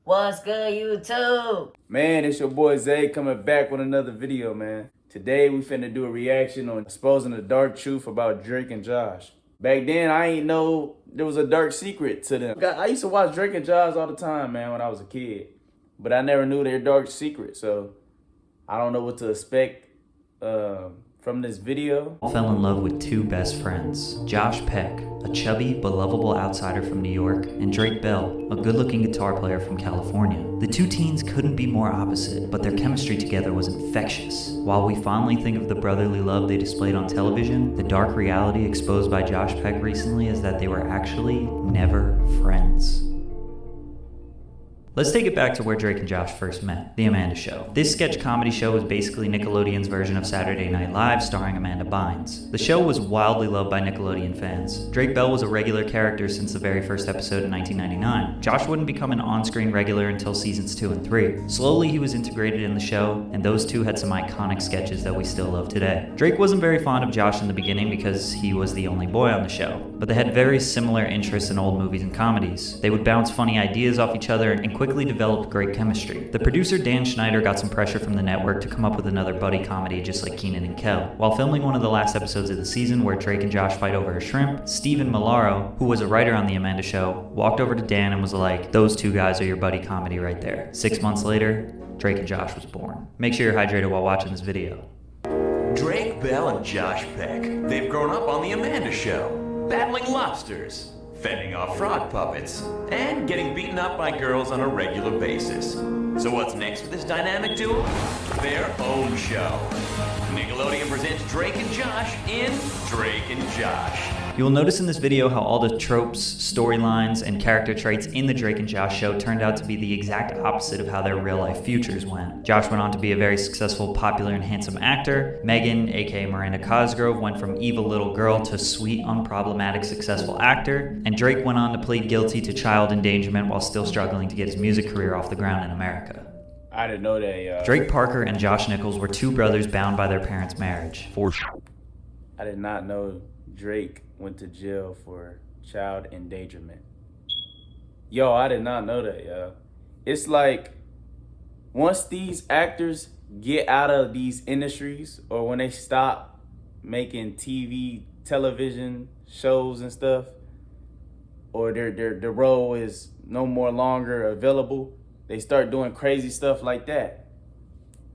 What's good, YouTube? Man, it's your boy Zay coming back with another video, man. Today we finna do a reaction on exposing the dark truth about Drake and Josh. Back then, I ain't know there was a dark secret to them. I used to watch Drake and Josh all the time, man, when I was a kid. But I never knew their dark secret, so I don't know what to expect from this video. Fell in love with two best friends, Josh Peck, a chubby but lovable outsider from New York, and Drake Bell, a good-looking guitar player from California. The two teens couldn't be more opposite, but their chemistry together was infectious. While we fondly think of the brotherly love they displayed on television, the dark reality exposed by Josh Peck recently is that they were actually never friends. Let's take it back to where Drake and Josh first met, The Amanda Show. This sketch comedy show was basically Nickelodeon's version of Saturday Night Live starring Amanda Bynes. The show was wildly loved by Nickelodeon fans. Drake Bell was a regular character since the very first episode in 1999. Josh wouldn't become an on-screen regular until seasons 2 and 3. Slowly he was integrated in the show, and those two had some iconic sketches that we still love today. Drake wasn't very fond of Josh in the beginning because he was the only boy on the show, but they had very similar interests in old movies and comedies. They would bounce funny ideas off each other and quickly developed great chemistry. The producer Dan Schneider got some pressure from the network to come up with another buddy comedy just like Kenan and Kel. While filming one of the last episodes of the season where Drake and Josh fight over a shrimp, Stephen Milaro, who was a writer on The Amanda Show, walked over to Dan and was like, "Those two guys are your buddy comedy right there." 6 months later, Drake and Josh was born. Make sure you're hydrated while watching this video. Drake Bell and Josh Peck. They've grown up on The Amanda Show, battling lobsters, fending off frog puppets, and getting beaten up by girls on a regular basis. So what's next for this dynamic duo? Their own show. Nickelodeon presents Drake and Josh in Drake and Josh. You will notice in this video how all the tropes, storylines, and character traits in the Drake and Josh show turned out to be the exact opposite of how their real-life futures went. Josh went on to be a very successful, popular, and handsome actor. Megan, aka Miranda Cosgrove, went from evil little girl to sweet, unproblematic, successful actor. And Drake went on to plead guilty to child endangerment while still struggling to get his music career off the ground in America. I didn't know that, y'all. Drake Parker and Josh Nichols were two brothers bound by their parents' marriage. I did not know Drake went to jail for child endangerment. Yo, I did not know that, yo. It's like, once these actors get out of these industries, or when they stop making television shows and stuff, or their role is no more longer available, they start doing crazy stuff like that.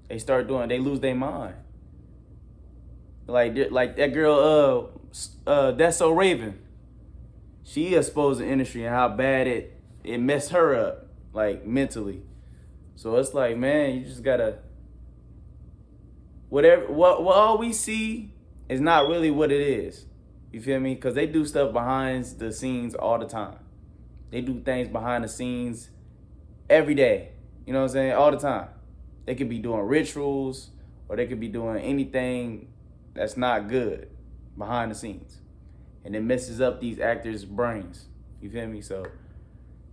They lose their mind. Like that girl, That's So Raven. She exposed the industry and how bad it messed her up, like mentally. So it's like, man, you just gotta, what all we see is not really what it is. You feel me? Because they do stuff behind the scenes all the time. They do things behind the scenes every day. You know what I'm saying? All the time. They could be doing rituals, or they could be doing anything that's not good behind the scenes, and it messes up these actors' brains. You feel me? So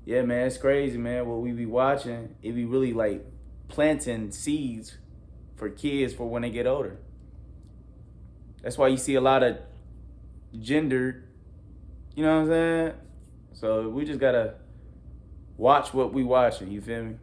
yeah, man, it's crazy, man. What we be watching, it be really like planting seeds for kids for when they get older. That's why you see a lot of gendered, you know what I'm saying? So we just gotta watch what we watching. You feel me?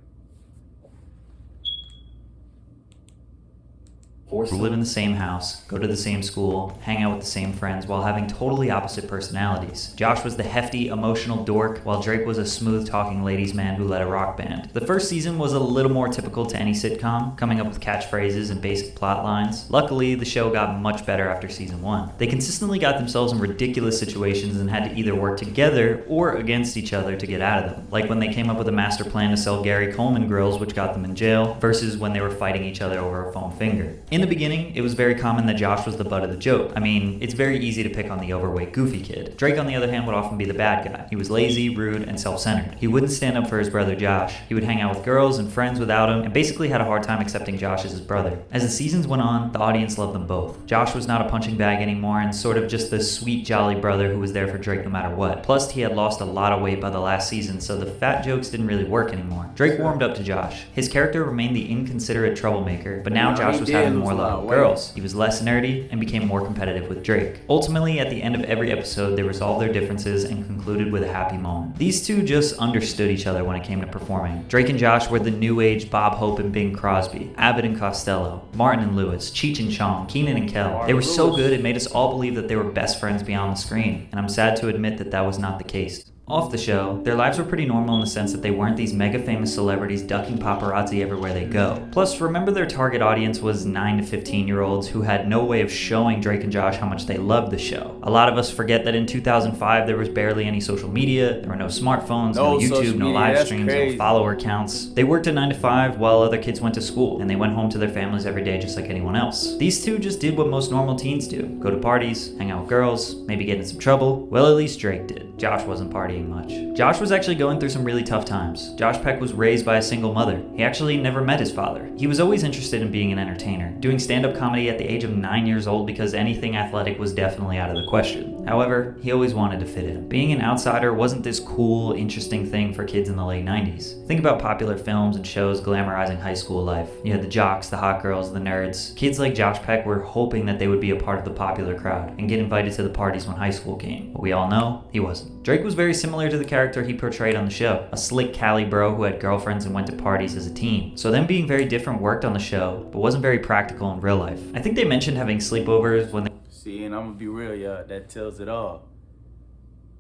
Who live in the same house, go to the same school, hang out with the same friends while having totally opposite personalities. Josh was the hefty, emotional dork, while Drake was a smooth-talking ladies' man who led a rock band. The first season was a little more typical to any sitcom, coming up with catchphrases and basic plot lines. Luckily, the show got much better after season 1. They consistently got themselves in ridiculous situations and had to either work together or against each other to get out of them. Like when they came up with a master plan to sell Gary Coleman grills, which got them in jail, versus when they were fighting each other over a foam finger. In the beginning, it was very common that Josh was the butt of the joke. I mean, it's very easy to pick on the overweight, goofy kid. Drake, on the other hand, would often be the bad guy. He was lazy, rude, and self-centered. He wouldn't stand up for his brother Josh. He would hang out with girls and friends without him, and basically had a hard time accepting Josh as his brother. As the seasons went on, the audience loved them both. Josh was not a punching bag anymore, and sort of just the sweet, jolly brother who was there for Drake no matter what. Plus, he had lost a lot of weight by the last season, so the fat jokes didn't really work anymore. Drake warmed up to Josh. His character remained the inconsiderate troublemaker, but now Josh was having more a lot love of with weight. girls. He was less nerdy and became more competitive with Drake. Ultimately, at the end of every episode, they resolved their differences and concluded with a happy moment. These two just understood each other when it came to performing. Drake and Josh were the new age Bob Hope and Bing Crosby, Abbott and Costello, Martin and Lewis, Cheech and Chong, Keenan and Kel. They were so good it made us all believe that they were best friends beyond the screen, and I'm sad to admit that that was not the case. Off the show, their lives were pretty normal in the sense that they weren't these mega famous celebrities ducking paparazzi everywhere they go. Plus, remember their target audience was 9 to 15-year-olds who had no way of showing Drake and Josh how much they loved the show. A lot of us forget that in 2005 there was barely any social media, there were no smartphones, no YouTube, no live streams, no follower counts. They worked a 9 to 5 while other kids went to school, and they went home to their families every day just like anyone else. These two just did what most normal teens do. Go to parties, hang out with girls, maybe get in some trouble. Well, at least Drake did. Josh wasn't partying much. Josh was actually going through some really tough times. Josh Peck was raised by a single mother. He actually never met his father. He was always interested in being an entertainer, doing stand-up comedy at the age of 9 years old because anything athletic was definitely out of the question. However, he always wanted to fit in. Being an outsider wasn't this cool, interesting thing for kids in the late 90s. Think about popular films and shows glamorizing high school life. You had the jocks, the hot girls, the nerds. Kids like Josh Peck were hoping that they would be a part of the popular crowd and get invited to the parties when high school came. But we all know he wasn't. Drake was very similar to the character he portrayed on the show, a slick Cali bro who had girlfriends and went to parties as a teen. So them being very different worked on the show, but wasn't very practical in real life. I think they mentioned having sleepovers when they... See, and I'm gonna be real, y'all, that tells it all.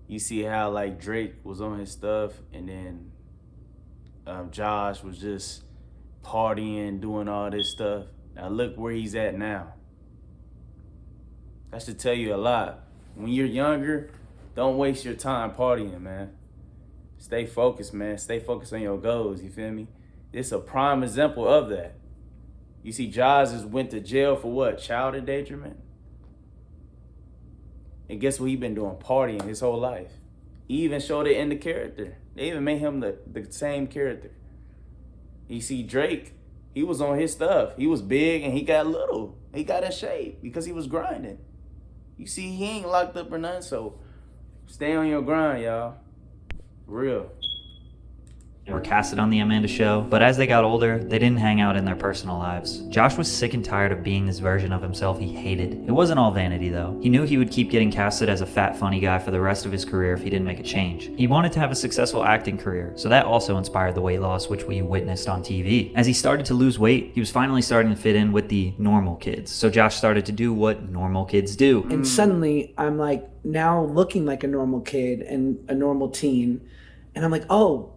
You see how like Drake was on his stuff, and then Josh was just partying, doing all this stuff. Now look where he's at now. That should tell you a lot. When you're younger, don't waste your time partying, man. Stay focused, man. Stay focused on your goals, you feel me? It's a prime example of that. You see, Josh just went to jail for what? Child endangerment? And guess what he been doing? Partying his whole life. He even showed it in the character. They even made him the same character. You see, Drake, he was on his stuff. He was big and he got little. He got in shape because he was grinding. You see, he ain't locked up or nothing, so stay on your grind, y'all. Real. were casted on The Amanda Show, but as they got older, they didn't hang out in their personal lives. Josh was sick and tired of being this version of himself he hated. It wasn't all vanity though. He knew he would keep getting casted as a fat, funny guy for the rest of his career if he didn't make a change. He wanted to have a successful acting career, so that also inspired the weight loss which we witnessed on TV. As he started to lose weight, he was finally starting to fit in with the normal kids, so Josh started to do what normal kids do. And suddenly, I'm like now looking like a normal kid and a normal teen, and I'm like, oh,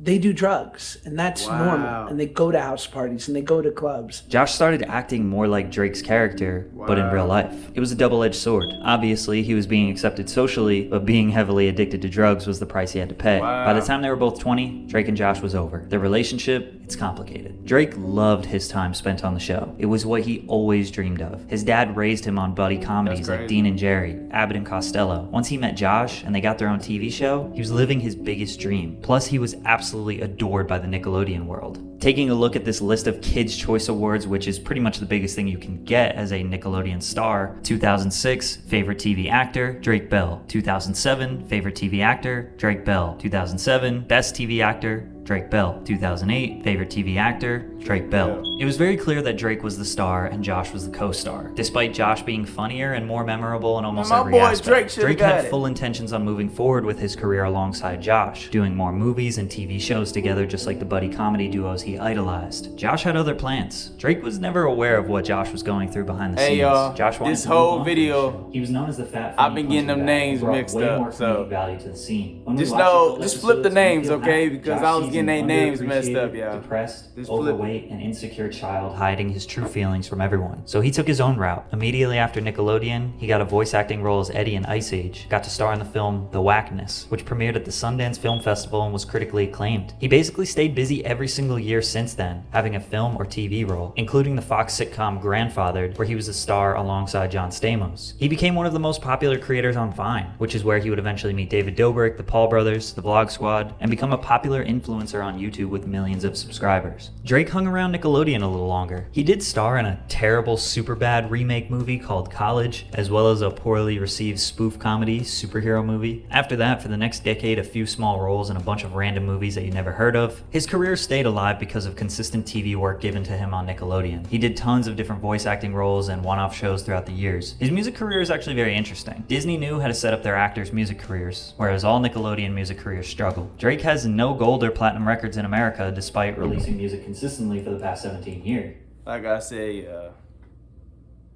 they do drugs, and that's normal, and they go to house parties, and they go to clubs. Josh started acting more like Drake's character, but in real life. It was a double-edged sword. Obviously, he was being accepted socially, but being heavily addicted to drugs was the price he had to pay. By the time they were both 20, Drake and Josh was over. Their relationship, it's complicated. Drake loved his time spent on the show. It was what he always dreamed of. His dad raised him on buddy comedies like Dean and Jerry, Abbott and Costello. Once he met Josh, and they got their own TV show, he was living his biggest dream. Plus, he was absolutely adored by the Nickelodeon world. Taking a look at this list of Kids' Choice Awards, which is pretty much the biggest thing you can get as a Nickelodeon star. 2006, Favorite TV Actor, Drake Bell. 2007, Favorite TV Actor, Drake Bell. 2007, Best TV Actor, Drake Bell. 2008, Favorite TV Actor, Drake Bell. It was very clear that Drake was the star and Josh was the co-star. Despite Josh being funnier and more memorable in almost every aspect, Drake had full intentions on moving forward with his career alongside Josh, doing more movies and TV shows together just like the buddy comedy duos he idolized. Josh had other plans. Drake was never aware of what Josh was going through behind the scenes. Hey y'all, Josh wanted this to whole move on video, he was known as the fat I've been getting them names mixed up, so value to the scene. just flip the names, okay? Because I was getting their names messed up, y'all. Depressed, overweight, and insecure child hiding his true feelings from everyone. So he took his own route. Immediately after Nickelodeon, he got a voice acting role as Eddie in Ice Age, got to star in the film The Whackness, which premiered at the Sundance Film Festival and was critically acclaimed. He basically stayed busy every single year since then, having a film or TV role, including the Fox sitcom Grandfathered, where he was a star alongside John Stamos. He became one of the most popular creators on Vine, which is where he would eventually meet David Dobrik, the Paul brothers, the Vlog Squad, and become a popular influencer influencer on YouTube with millions of subscribers. Drake hung around Nickelodeon a little longer. He did star in a terrible Superbad remake movie called College, as well as a poorly received spoof comedy superhero movie. After that, for the next decade, a few small roles in a bunch of random movies that you never heard of. His career stayed alive because of consistent TV work given to him on Nickelodeon. He did tons of different voice acting roles and one-off shows throughout the years. His music career is actually very interesting. Disney knew how to set up their actors' music careers, whereas all Nickelodeon music careers struggle. Drake has no gold or platinum records in America despite releasing music consistently for the past 17 years. Like I say,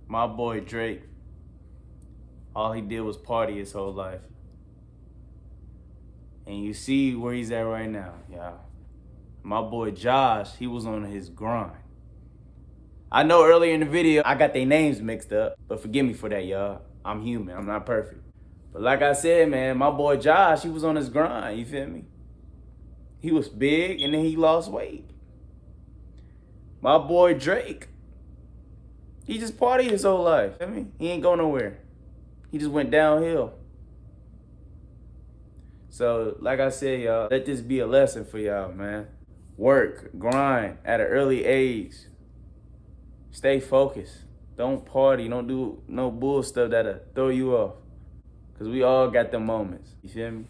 my boy Drake, all he did was party his whole life. And you see where he's at right now, y'all. My boy Josh, he was on his grind. I know earlier in the video, I got their names mixed up, but forgive me for that, y'all. I'm human, I'm not perfect. But like I said, man, my boy Josh, he was on his grind, you feel me? He was big and then he lost weight. My boy Drake, he just partied his whole life. I mean, he ain't go nowhere. He just went downhill. So, like I said, y'all, let this be a lesson for y'all, man. Work, grind at an early age. Stay focused. Don't party. Don't do no bull stuff that'll throw you off. Because we all got them moments. You feel me?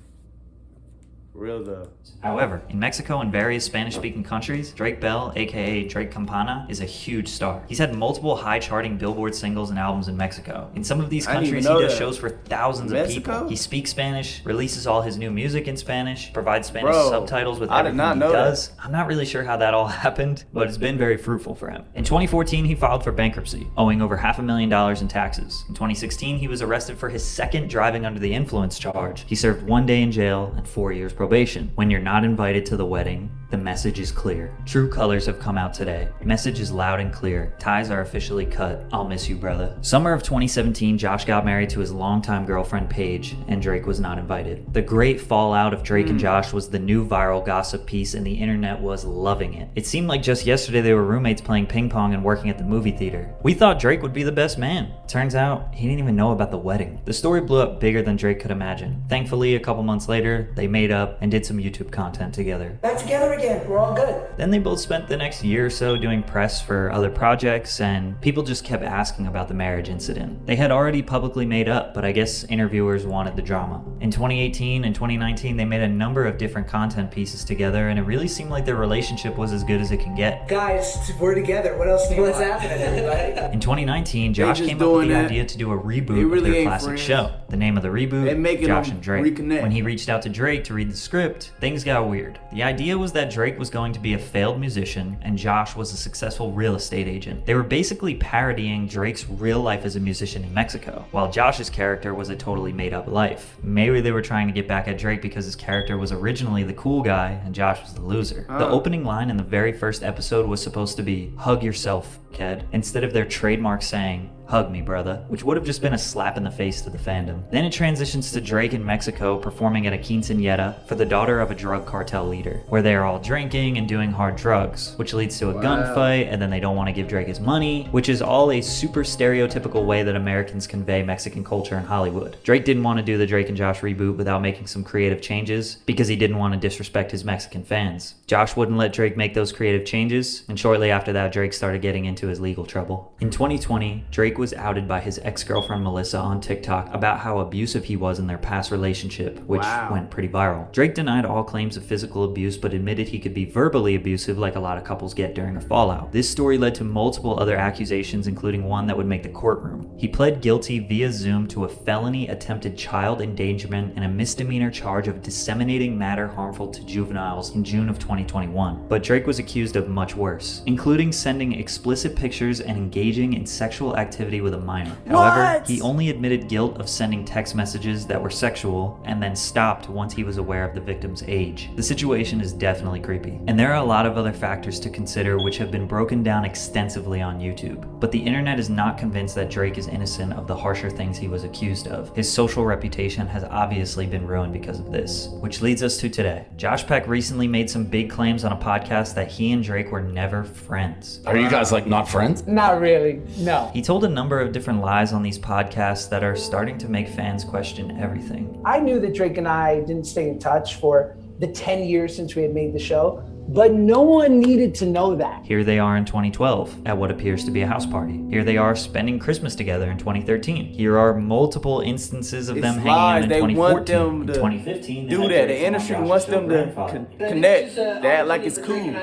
Real love. However, in Mexico and various Spanish-speaking countries, Drake Bell, aka Drake Campana, is a huge star. He's had multiple high-charting Billboard singles and albums in Mexico. In some of these countries, he does shows for thousands of people. He speaks Spanish, releases all his new music in Spanish, provides Spanish subtitles with everything he does. I'm not really sure how that all happened, but it's been very fruitful for him. In 2014, he filed for bankruptcy, owing over $500,000 in taxes. In 2016, he was arrested for his second driving under the influence charge. He served 1 day in jail and 4 years probation. When you're not invited to the wedding, the message is clear. True colors have come out today. Message is loud and clear. Ties are officially cut. I'll miss you, brother. Summer of 2017, Josh got married to his longtime girlfriend Paige, and Drake was not invited. The great fallout of Drake and Josh was the new viral gossip piece, and the internet was loving it. It seemed like just yesterday they were roommates playing ping pong and working at the movie theater. We thought Drake would be the best man. Turns out, he didn't even know about the wedding. The story blew up bigger than Drake could imagine. Thankfully, a couple months later, they made up and did some YouTube content together. Back together again. We're all good. Then they both spent the next year or so doing press for other projects, and people just kept asking about the marriage incident. They had already publicly made up, but I guess interviewers wanted the drama. In 2018 and 2019, they made a number of different content pieces together, and it really seemed like their relationship was as good as it can get. Guys, we're together. What else do you want? What's happening, everybody? In 2019, Josh came up with the idea to do a reboot of their classic show. The name of the reboot, Josh and Drake. When he reached out to Drake to read the script, things got weird. The idea was that Drake was going to be a failed musician and Josh was a successful real estate agent. They were basically parodying Drake's real life as a musician in Mexico, while Josh's character was a totally made-up life. Maybe they were trying to get back at Drake because his character was originally the cool guy and Josh was the loser. The opening line in the very first episode was supposed to be, "Hug yourself, kid," instead of their trademark saying, "Hug me, brother," which would have just been a slap in the face to the fandom. Then it transitions to Drake in Mexico performing at a quinceañera for the daughter of a drug cartel leader, where they are all drinking and doing hard drugs, which leads to a gunfight, and then they don't want to give Drake his money, which is all a super stereotypical way that Americans convey Mexican culture in Hollywood. Drake didn't want to do the Drake and Josh reboot without making some creative changes because he didn't want to disrespect his Mexican fans. Josh wouldn't let Drake make those creative changes, and shortly after that, Drake started getting into his legal trouble. In 2020, Drake was outed by his ex-girlfriend Melissa on TikTok about how abusive he was in their past relationship, which went pretty viral. Drake denied all claims of physical abuse, but admitted he could be verbally abusive like a lot of couples get during a fallout. This story led to multiple other accusations, including one that would make the courtroom. He pled guilty via Zoom to a felony attempted child endangerment and a misdemeanor charge of disseminating matter harmful to juveniles in June of 2021. But Drake was accused of much worse, including sending explicit pictures and engaging in sexual activity with a minor. However, he only admitted guilt of sending text messages that were sexual and then stopped once he was aware of the victim's age. The situation is definitely creepy. And there are a lot of other factors to consider which have been broken down extensively on YouTube. But the internet is not convinced that Drake is innocent of the harsher things he was accused of. His social reputation has obviously been ruined because of this. Which leads us to today. Josh Peck recently made some big claims on a podcast that he and Drake were never friends. Are you guys like not friends? Not really, no. He told a number of different lies on these podcasts that are starting to make fans question everything. I knew that Drake and I didn't stay in touch for the 10 years since we had made the show, but no one needed to know that. Here they are in 2012 at what appears to be a house party. Here they are spending Christmas together in 2013. Here are multiple instances of them hanging out in They 2014. want them In to 2015, do that. The industry wants them to connect. They act like it's cool,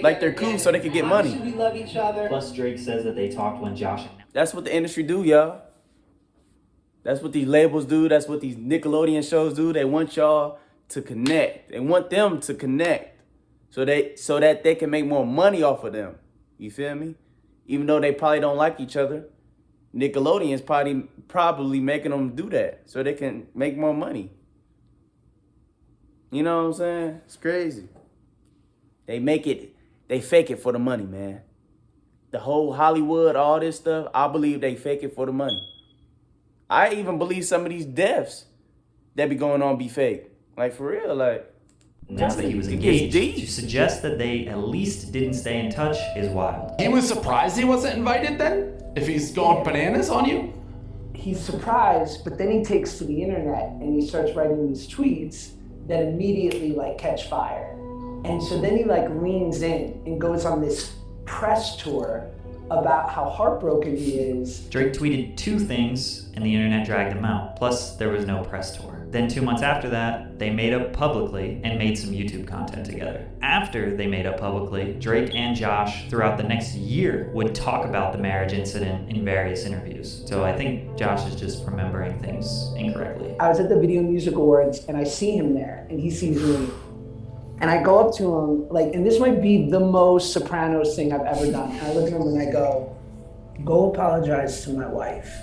like they're cool, so they can get money. We love each other. Plus, Drake says that they talked when Josh. That's what the industry do, y'all. That's what these labels do. That's what these Nickelodeon shows do. They want y'all to connect. They want them to connect so that they can make more money off of them. You feel me? Even though they probably don't like each other, Nickelodeon's probably making them do that so they can make more money. You know what I'm saying? It's crazy. They fake it for the money, man. The whole Hollywood, all this stuff, I believe they fake it for the money. I even believe some of these deaths that be going on be fake. Like, for real, like. Now that he was engaged, to suggest that they at least didn't stay in touch is wild. He was surprised he wasn't invited then? If he's going bananas on you? He's surprised, but then he takes to the internet and he starts writing these tweets that immediately like catch fire. And so then he like leans in and goes on this press tour about how heartbroken he is. Drake tweeted 2 things and the internet dragged him out. Plus, there was no press tour. Then 2 months after that, they made up publicly and made some YouTube content together. After they made up publicly, Drake and Josh throughout the next year would talk about the marriage incident in various interviews. So I think Josh is just remembering things incorrectly. I was at the Video Music Awards and I see him there and he sees me. And I go up to him, like, and this might be the most Sopranos thing I've ever done. And I look at him and I go apologize to my wife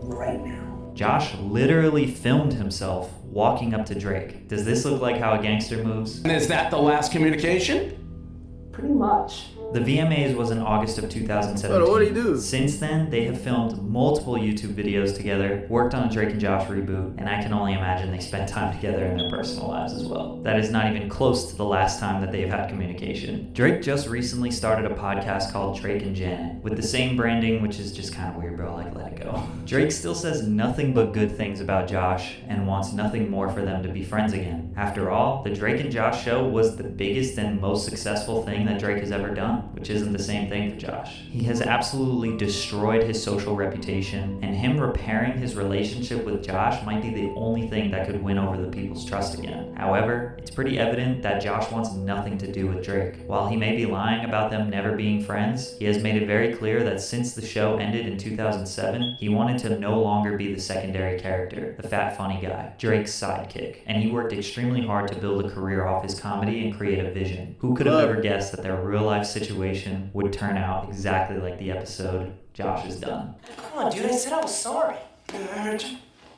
right now. Josh literally filmed himself walking up to Drake. Does this look like how a gangster moves? And is that the last communication? Pretty much. The VMAs was in August of 2017. What did he do? Since then, they have filmed multiple YouTube videos together, worked on a Drake and Josh reboot, and I can only imagine they spent time together in their personal lives as well. That is not even close to the last time that they've had communication. Drake just recently started a podcast called Drake and Janet, with the same branding, which is just kind of weird, bro, like, let it go. Drake still says nothing but good things about Josh, and wants nothing more for them to be friends again. After all, the Drake and Josh show was the biggest and most successful thing that Drake has ever done, which isn't the same thing for Josh. He has absolutely destroyed his social reputation, and him repairing his relationship with Josh might be the only thing that could win over the people's trust again. However, it's pretty evident that Josh wants nothing to do with Drake. While he may be lying about them never being friends, he has made it very clear that since the show ended in 2007, he wanted to no longer be the secondary character, the fat funny guy, Drake's sidekick, and he worked extremely hard to build a career off his comedy and creative vision. Who could have ever guessed that their real life situation would turn out exactly like the episode Josh has done? Come on, dude, I said I was sorry. I heard you.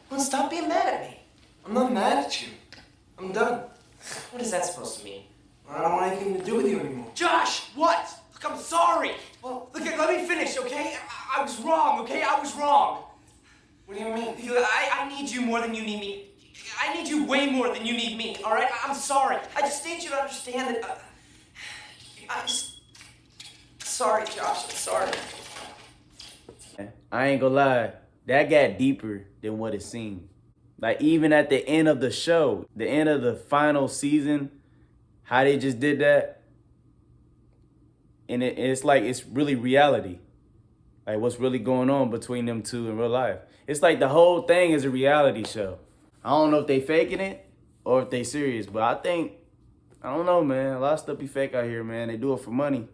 Well, stop being mad at me. I'm not mad at you. I'm done. What is that supposed to mean? I don't want anything to do with you anymore. Josh, what? Look, I'm sorry. Well, Look, let me finish, okay? I was wrong, okay? I was wrong. what do you mean? I need you more than you need me. I need you way more than you need me, all right? I'm sorry. I just need you to understand that. Sorry, Josh. I'm sorry. I ain't gonna lie, that got deeper than what it seemed. Like, even at the end of the show, the end of the final season, how they just did that, and it's like, it's really reality. Like, what's really going on between them two in real life. It's like the whole thing is a reality show. I don't know if they faking it or if they serious, but I don't know, man. A lot of stuff be fake out here, man. They do it for money.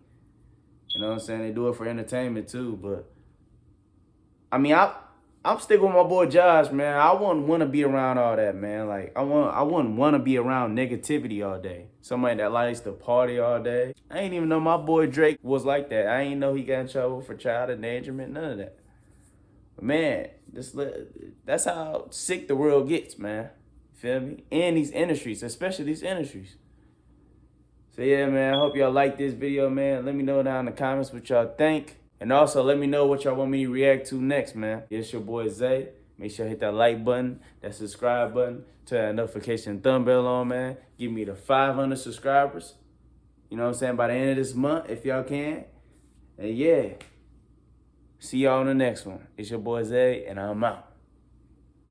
You know what I'm saying? They do it for entertainment too, but I mean, I'm sticking with my boy Josh, man. I wouldn't want to be around all that, man. Like, I wouldn't want to be around negativity all day. Somebody that likes to party all day. I ain't even know my boy Drake was like that. I ain't know he got in trouble for child endangerment, none of that. But man, that's how sick the world gets, man. Feel me? In these industries, especially these industries. So yeah, man, I hope y'all like this video, man. Let me know down in the comments what y'all think. And also, let me know what y'all want me to react to next, man. It's your boy Zay. Make sure you hit that like button, that subscribe button, turn that notification thumb bell on, man. Give me the 500 subscribers. You know what I'm saying? By the end of this month, if y'all can. And yeah, see y'all on the next one. It's your boy Zay, and I'm out.